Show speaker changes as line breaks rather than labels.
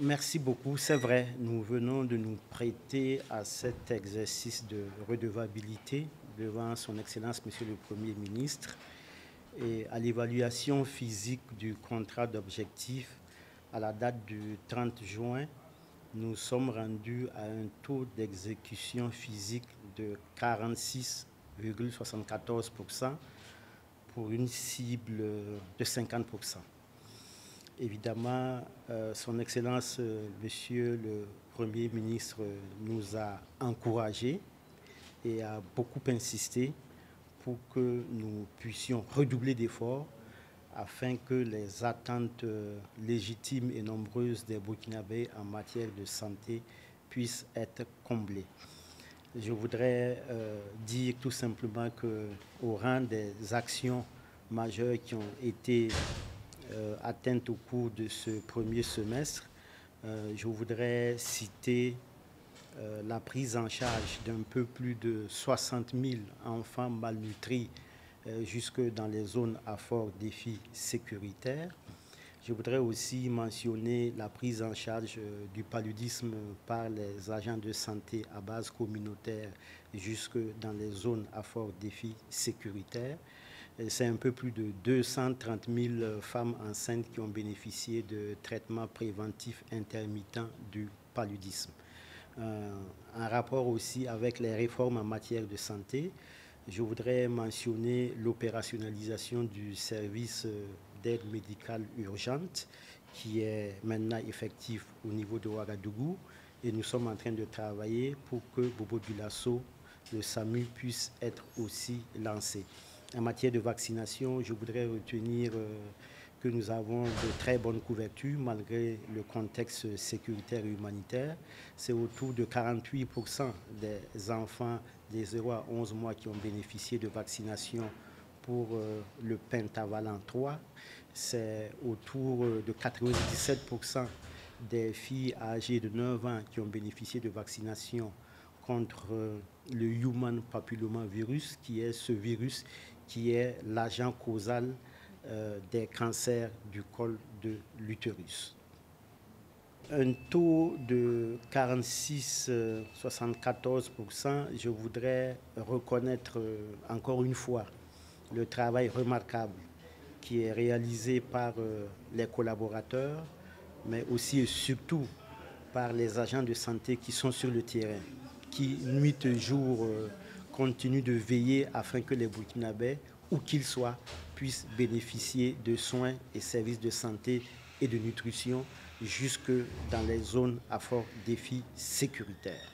Merci beaucoup. C'est vrai, nous venons de nous prêter à cet exercice de redevabilité devant Son Excellence Monsieur le Premier ministre et à l'évaluation physique du contrat d'objectif à la date du 30 juin. Nous sommes rendus à un taux d'exécution physique de 46,74% pour une cible de 50%. Évidemment, Son Excellence, Monsieur le Premier ministre, nous a encouragés et a beaucoup insisté pour que nous puissions redoubler d'efforts afin que les attentes légitimes et nombreuses des Burkinabés en matière de santé puissent être comblées. Je voudrais dire tout simplement qu'au rang des actions majeures qui ont été atteintes au cours de ce premier semestre, je voudrais citer la prise en charge d'un peu plus de 60 000 enfants malnutris jusque dans les zones à fort défi sécuritaire. Je voudrais aussi mentionner la prise en charge du paludisme par les agents de santé à base communautaire jusque dans les zones à fort défi sécuritaire. C'est un peu plus de 230 000 femmes enceintes qui ont bénéficié de traitements préventifs intermittents du paludisme. En rapport aussi avec les réformes en matière de santé, je voudrais mentionner l'opérationnalisation du service d'aide médicale urgente qui est maintenant effectif au niveau de Ouagadougou et nous sommes en train de travailler pour que Bobo Dioulasso, le SAMU, puisse être aussi lancé. En matière de vaccination, je voudrais retenir que nous avons de très bonnes couvertures malgré le contexte sécuritaire et humanitaire. C'est autour de 48% des enfants des 0 à 11 mois qui ont bénéficié de vaccination pour le pentavalent 3. C'est autour de 97% des filles âgées de 9 ans qui ont bénéficié de vaccination contre le Human Papillomavirus, qui est ce virus qui est l'agent causal des cancers du col de l'utérus. Un taux de 46,74%, je voudrais reconnaître encore une fois le travail remarquable qui est réalisé par les collaborateurs, mais aussi et surtout par les agents de santé qui sont sur le terrain, qui nuit et jour continuent de veiller afin que les Burkinabés, où qu'ils soient, puissent bénéficier de soins et services de santé et de nutrition jusque dans les zones à fort défi sécuritaire.